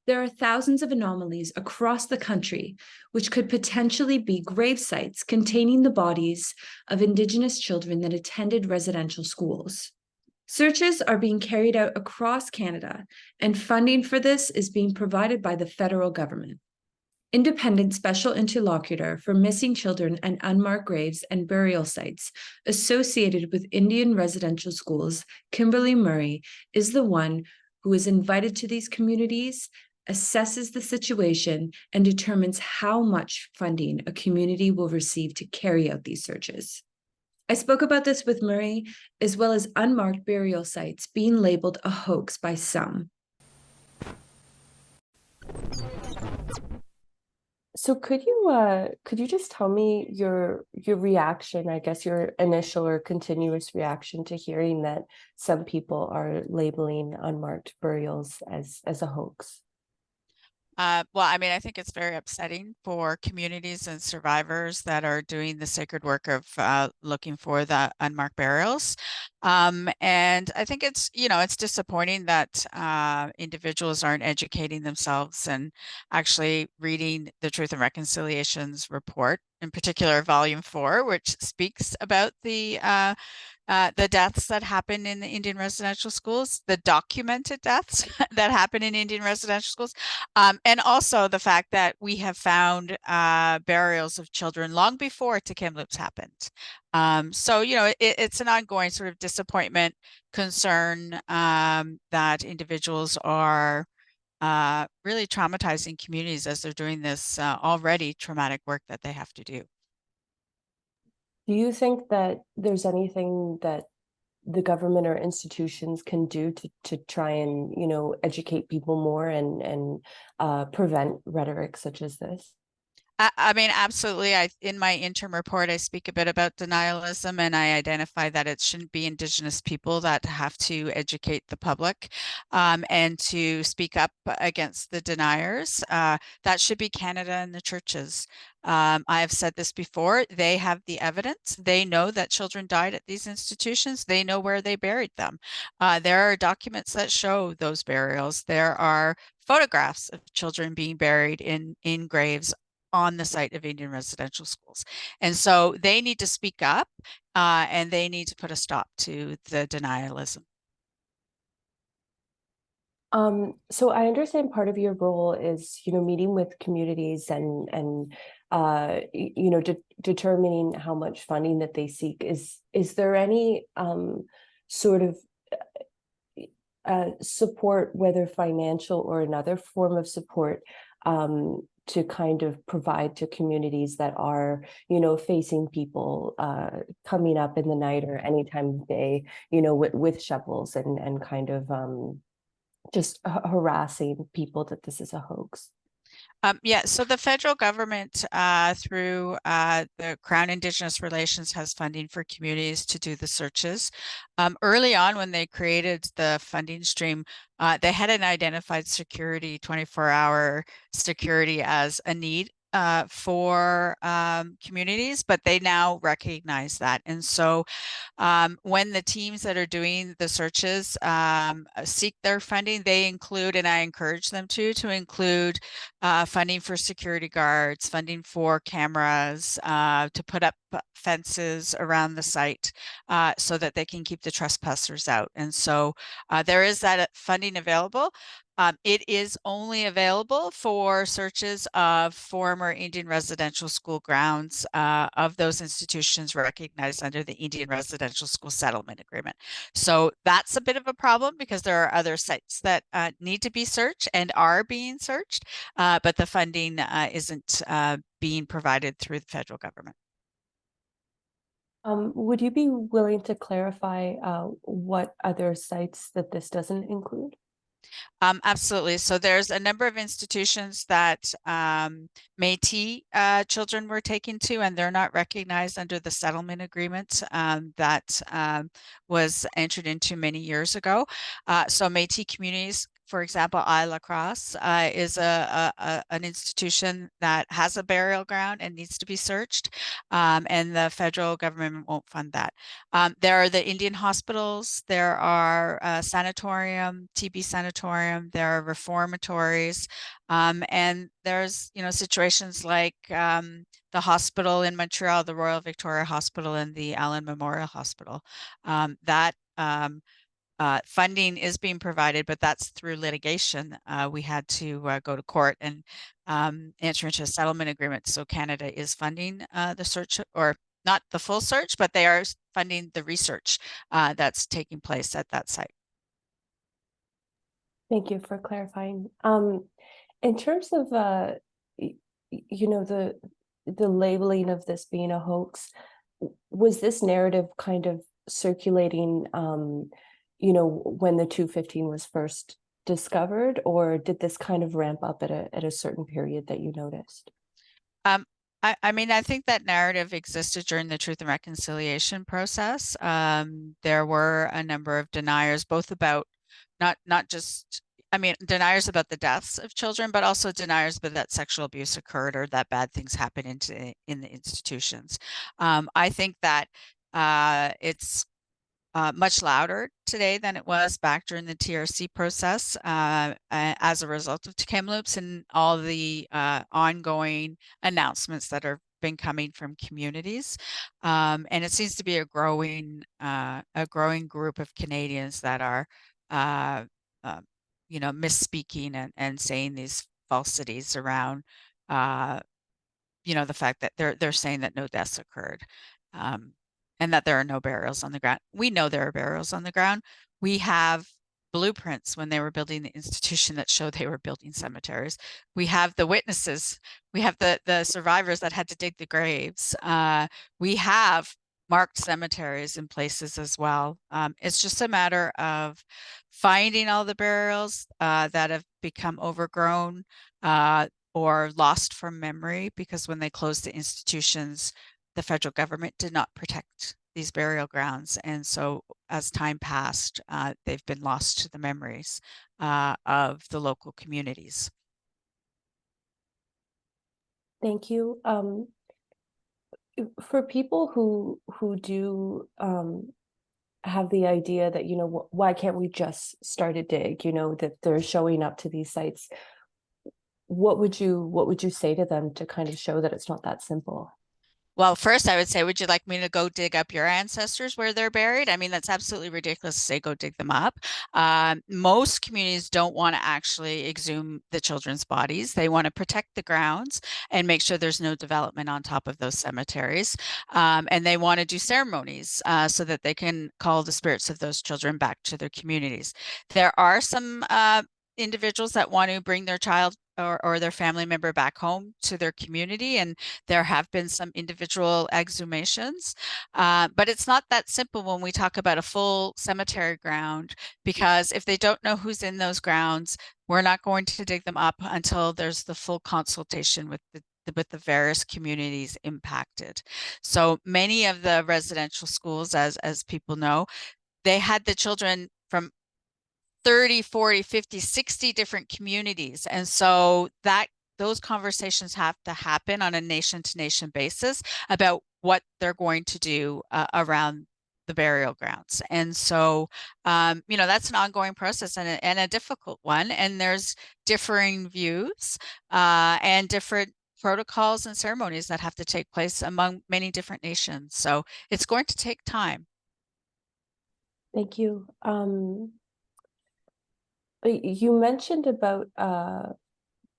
There are thousands of anomalies across the country, which could potentially be grave sites containing the bodies of Indigenous children that attended residential schools. Searches are being carried out across Canada, and funding for this is being provided by the federal government. Independent Special Interlocutor for Missing Children and Unmarked Graves and Burial Sites associated with Indian residential schools, Kimberly Murray, is the one who is invited to these communities, assesses the situation, and determines how much funding a community will receive to carry out these searches. I spoke about this with Murray, as well as unmarked burial sites being labeled a hoax by some. So could you just tell me your reaction, I guess your initial or continuous reaction to hearing that some people are labeling unmarked burials as a hoax? Well, I mean, I think it's very upsetting for communities and survivors that are doing the sacred work of looking for the unmarked burials. And I think it's disappointing that individuals aren't educating themselves and actually reading the Truth and Reconciliation's report, in particular, Volume 4, which speaks about the deaths that happen in the Indian residential schools, the documented deaths that happen in Indian residential schools, and also the fact that we have found burials of children long before Tk'emlúps happened. So, it's an ongoing sort of disappointment, concern that individuals are really traumatizing communities as they're doing this already traumatic work that they have to do. Do you think that there's anything that the government or institutions can do to try and, educate people more and prevent rhetoric such as this? I mean, absolutely. In my interim report, I speak a bit about denialism, and I identify that it shouldn't be Indigenous people that have to educate the public and to speak up against the deniers. That should be Canada and the churches. I have said this before. They have the evidence. They know that children died at these institutions. They know where they buried them. There are documents that show those burials. There are photographs of children being buried in graves on the site of Indian residential schools. And so they need to speak up and they need to put a stop to the denialism. So I understand part of your role is, meeting with communities and determining how much funding that they seek. Is there any sort of support, whether financial or another form of support, to kind of provide to communities that are, facing people coming up in the night or any time of day, with shovels and kind of just harassing people that this is a hoax? Yeah, so the federal government through the Crown Indigenous Relations has funding for communities to do the searches. Early on, when they created the funding stream, they hadn't identified security, 24-hour security as a need for communities, but they now recognize that. And so when the teams that are doing the searches seek their funding, they include, and I encourage them to include funding for security guards, funding for cameras, to put up fences around the site so that they can keep the trespassers out. And so there is that funding available. It is only available for searches of former Indian residential school grounds of those institutions recognized under the Indian Residential School Settlement Agreement. So that's a bit of a problem because there are other sites that need to be searched and are being searched, but the funding isn't being provided through the federal government. Would you be willing to clarify what other sites that this doesn't include? Absolutely. So there's a number of institutions that Métis children were taken to, and they're not recognized under the settlement agreement that was entered into many years ago. So Métis communities for example, La Crosse is an institution that has a burial ground and needs to be searched, and the federal government won't fund that. There are the Indian hospitals, there are sanatorium, TB sanatorium, there are reformatories, and there's, situations like the hospital in Montreal, the Royal Victoria Hospital and the Allen Memorial Hospital. That funding is being provided, but that's through litigation. We had to go to court and enter into a settlement agreement. So Canada is funding the search, or not the full search, but they are funding the research that's taking place at that site. Thank you for clarifying. In terms of the labeling of this being a hoax, was this narrative kind of circulating when the 215 was first discovered, or did this kind of ramp up at a certain period that you noticed? I mean, I think that narrative existed during the Truth and Reconciliation process. There were a number of deniers, both about not just, deniers about the deaths of children, but also deniers about that sexual abuse occurred or that bad things happen in the institutions. I think that it's much louder today than it was back during the TRC process as a result of Kamloops and all the ongoing announcements that have been coming from communities. And it seems to be a growing group of Canadians that are, misspeaking and saying these falsities around, the fact that they're saying that no deaths occurred. And that there are no burials on the ground. We know there are burials on the ground. We have blueprints when they were building the institution that show they were building cemeteries. We have the witnesses. We have the survivors that had to dig the graves. We have marked cemeteries in places as well. It's just a matter of finding all the burials that have become overgrown or lost from memory, because when they closed the institutions, the federal government did not protect these burial grounds. And so as time passed, they've been lost to the memories of the local communities. Thank you. For people who do have the idea that, why can't we just start a dig, that they're showing up to these sites, what would you say to them to kind of show that it's not that simple? Well, first I would say, would you like me to go dig up your ancestors where they're buried? I mean, that's absolutely ridiculous to say go dig them up. Most communities don't want to actually exhume the children's bodies. They want to protect the grounds and make sure there's no development on top of those cemeteries. And they want to do ceremonies so that they can call the spirits of those children back to their communities. There are some individuals that want to bring their child or their family member back home to their community, and there have been some individual exhumations, but it's not that simple when we talk about a full cemetery ground, because if they don't know who's in those grounds, we're not going to dig them up until there's the full consultation with the various communities impacted. So many of the residential schools, as people know, they had the children from 30, 40, 50, 60 different communities. And so those conversations have to happen on a nation to nation basis about what they're going to do around the burial grounds. And so, that's an ongoing process and a difficult one. And there's differing views and different protocols and ceremonies that have to take place among many different nations. So it's going to take time. Thank you. You mentioned about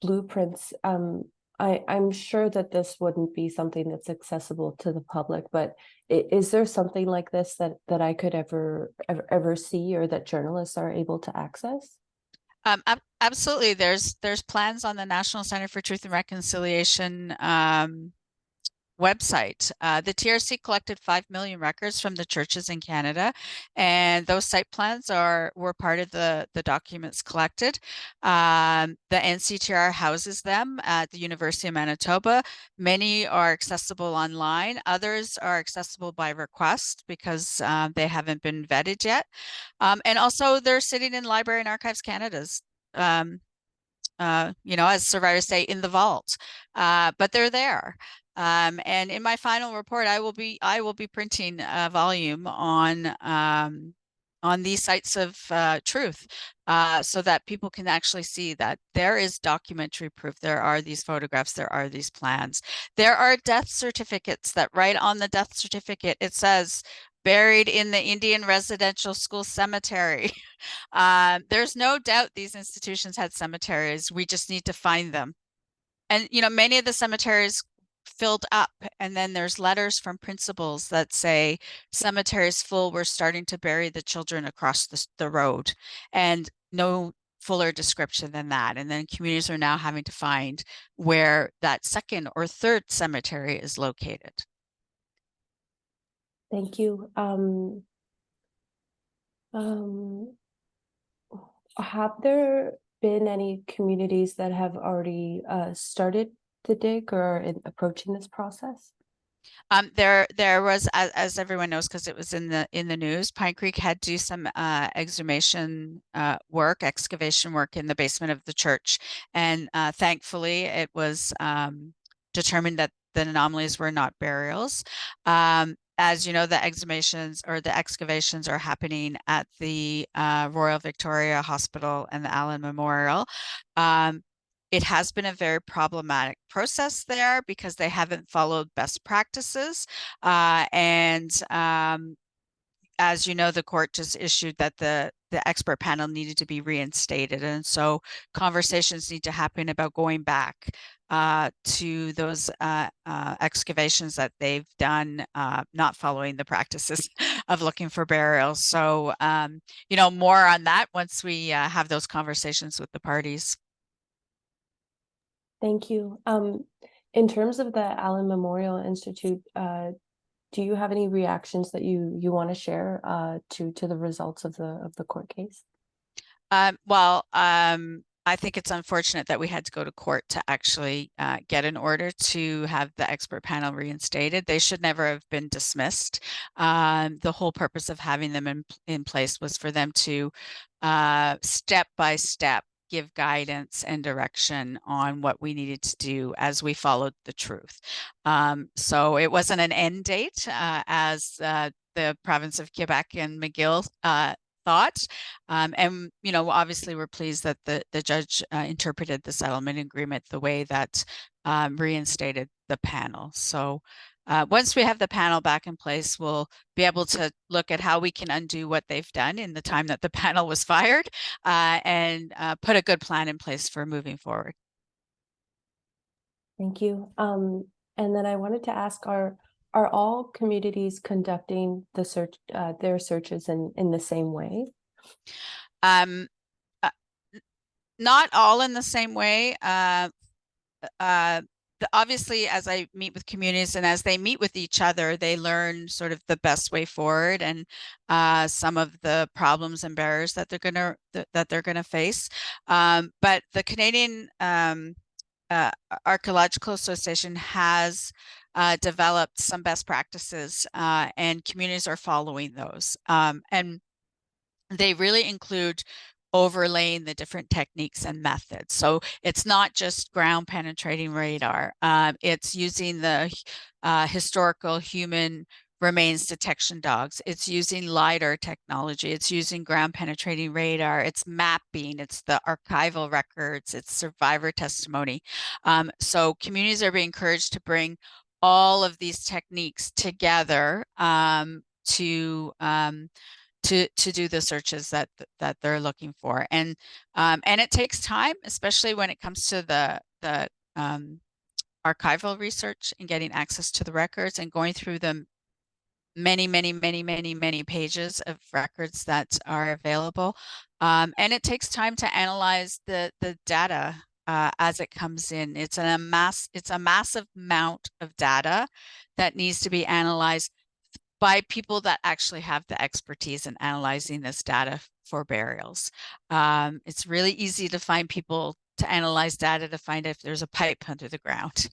blueprints. I'm sure that this wouldn't be something that's accessible to the public, but is there something like this that I could ever see, or that journalists are able to access? Absolutely. There's plans on the National Center for Truth and Reconciliation website. The TRC collected 5 million records from the churches in Canada, and those site plans were part of the documents collected. The NCTR houses them at the University of Manitoba. Many are accessible online. Others are accessible by request because they haven't been vetted yet. And also they're sitting in Library and Archives Canada's as survivors say, in the vault, but they're there. And in my final report, I will be printing a volume on these sites of truth, so that people can actually see that there is documentary proof. There are these photographs, there are these plans, there are death certificates that right on the death certificate it says buried in the Indian Residential School Cemetery. There's no doubt these institutions had cemeteries. We just need to find them. And, many of the cemeteries filled up. And then there's letters from principals that say cemeteries full, we're starting to bury the children across the road. And no fuller description than that. And then communities are now having to find where that second or third cemetery is located. Thank you. Have there been any communities that have already started the dig or are approaching this process? There was, as everyone knows, because it was in the news, Pine Creek had to do some excavation work in the basement of the church, and thankfully it was determined that the anomalies were not burials. As you know, the exhumations or the excavations are happening at the Royal Victoria Hospital and the Allen Memorial. It has been a very problematic process there because they haven't followed best practices. And as you know, the court just issued that the expert panel needed to be reinstated. And so conversations need to happen about going back to those excavations that they've done, not following the practices of looking for burials. So, more on that once we have those conversations with the parties. Thank you. In terms of the Allen Memorial Institute, do you have any reactions that you want to share to the results of the court case? I think it's unfortunate that we had to go to court to actually get an order to have the expert panel reinstated. They should never have been dismissed. The whole purpose of having them in place was for them to step by step give guidance and direction on what we needed to do as we followed the truth. So it wasn't an end date as the province of Quebec and McGill thought. And, obviously we're pleased that the judge interpreted the settlement agreement the way that reinstated the panel. So once we have the panel back in place, we'll be able to look at how we can undo what they've done in the time that the panel was fired and put a good plan in place for moving forward. Thank you. And then I wanted to ask, are all communities conducting the search, their searches in the same way? Not all in the same way. Obviously, as I meet with communities and as they meet with each other, they learn sort of the best way forward and some of the problems and barriers that they're gonna face. But the Canadian Archaeological Association has developed some best practices, and communities are following those. And they really include overlaying the different techniques and methods. So it's not just ground penetrating radar. It's using the historical human remains detection dogs. It's using LiDAR technology. It's using ground penetrating radar. It's mapping. It's the archival records. It's survivor testimony. So communities are being encouraged to bring all of these techniques together to do the searches that they're looking for. And it takes time, especially when it comes to the archival research and getting access to the records and going through the many pages of records that are available. And it takes time to analyze the data as it comes in. It's a massive amount of data that needs to be analyzed by people that actually have the expertise in analyzing this data for burials. It's really easy to find people to analyze data to find if there's a pipe under the ground.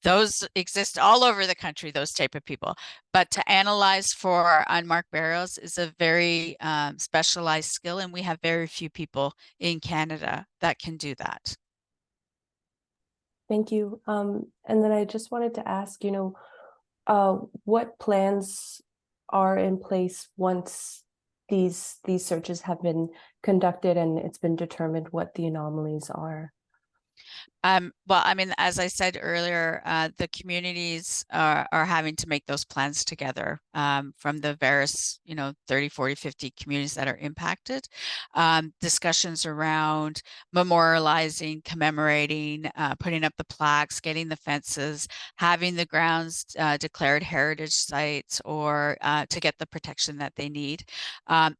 Those exist all over the country, those type of people. But to analyze for unmarked burials is a very specialized skill, and we have very few people in Canada that can do that. Thank you. And then I just wanted to ask, what plans are in place once these searches have been conducted and it's been determined what the anomalies are? Well, I mean, as I said earlier, the communities are having to make those plans together from the various, 30, 40, 50 communities that are impacted. Discussions around memorializing, commemorating, putting up the plaques, getting the fences, having the grounds declared heritage sites or to get the protection that they need.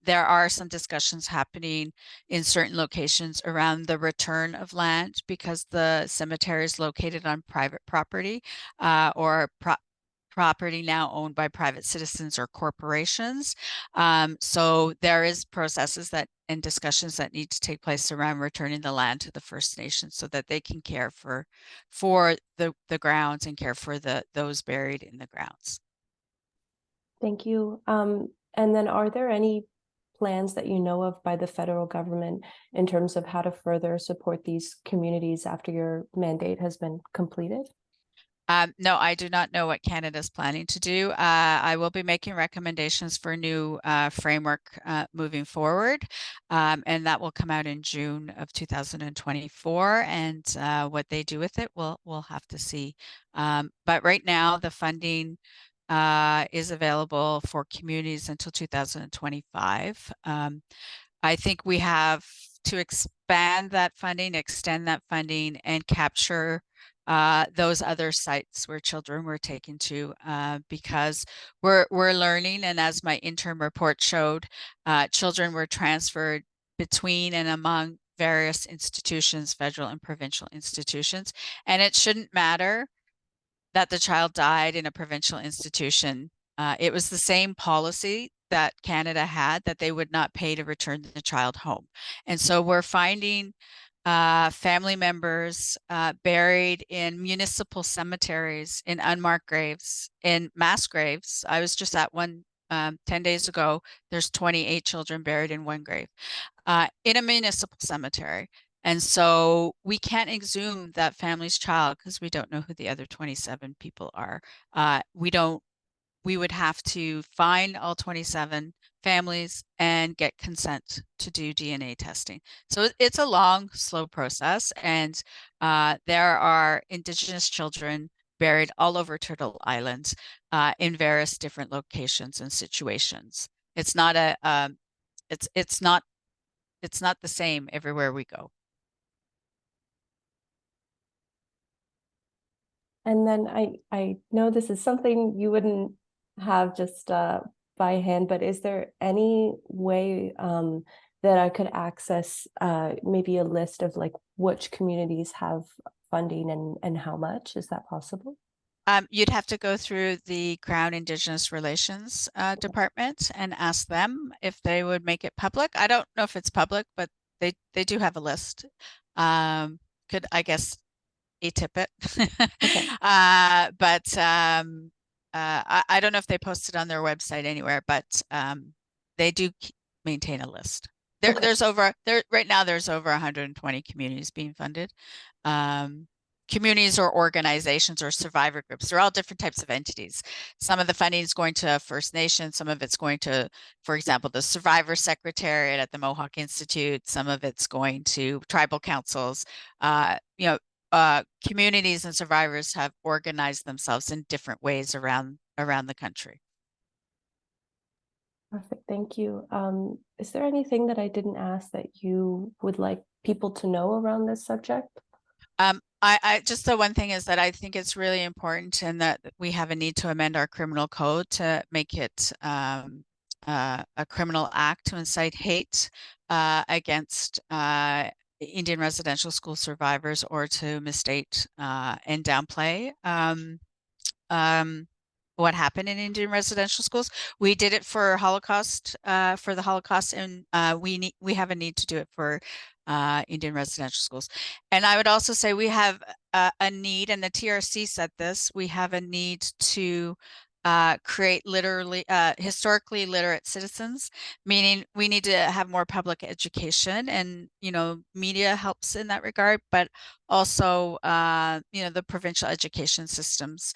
There are some discussions happening in certain locations around the return of land because the cemetery is located on private property or property now owned by private citizens or corporations. So there is processes and discussions that need to take place around returning the land to the First Nations so that they can care for the grounds and care for those buried in the grounds. Thank you. And then are there any plans that you know of by the federal government in terms of how to further support these communities after your mandate has been completed? No, I do not know what Canada is planning to do. I will be making recommendations for a new framework moving forward, and that will come out in June of 2024. And what they do with it, we'll have to see. But right now, the funding is available for communities until 2025. I think we have to expand that funding, extend that funding, and capture those other sites where children were taken to because we're learning, and as my interim report showed, children were transferred between and among various institutions, federal and provincial institutions, and it shouldn't matter that the child died in a provincial institution. It was the same policy that Canada had, that they would not pay to return the child home. And so we're finding family members buried in municipal cemeteries, in unmarked graves, in mass graves. I was just at one 10 days ago. There's 28 children buried in one grave in a municipal cemetery. And so we can't exhume that family's child because we don't know who the other 27 people are. We would have to find all 27 families and get consent to do DNA testing. So it's a long, slow process. And there are Indigenous children buried all over Turtle Island in various different locations and situations. It's not it's not the same everywhere we go. And then I know this is something you wouldn't have just by hand, but is there any way that I could access maybe a list of like which communities have funding and how much? Is that possible? You'd have to go through the Crown Indigenous Relations Department and ask them if they would make it public. I don't know if it's public, but they do have a list. Could, I guess, tip it. Okay. But I don't know if they post it on their website anywhere, but they do maintain a list. There's over right now. There's over 120 communities being funded. Communities or organizations or survivor groups. They're all different types of entities. Some of the funding is going to First Nations. Some of it's going to, for example, the Survivor Secretariat at the Mohawk Institute. Some of it's going to tribal councils. Communities and survivors have organized themselves in different ways around the country. Perfect. Thank you. Is there anything that I didn't ask that you would like people to know around this subject? I just, the one thing is that I think it's really important and that we have a need to amend our criminal code to make it a criminal act to incite hate against Indian residential school survivors or to misstate and downplay what happened in Indian residential schools. We did it for Holocaust, for the Holocaust, and we have a need to do it for Indian residential schools. And I would also say we have a need, and the TRC said this, we have a need to create historically literate citizens, meaning we need to have more public education, and media helps in that regard, but also the provincial education systems.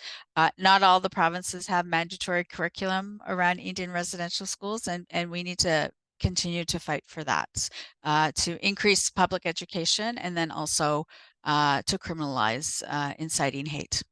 Not all the provinces have mandatory curriculum around Indian residential schools, and we need to continue to fight for that, to increase public education, and then also to criminalize inciting hate.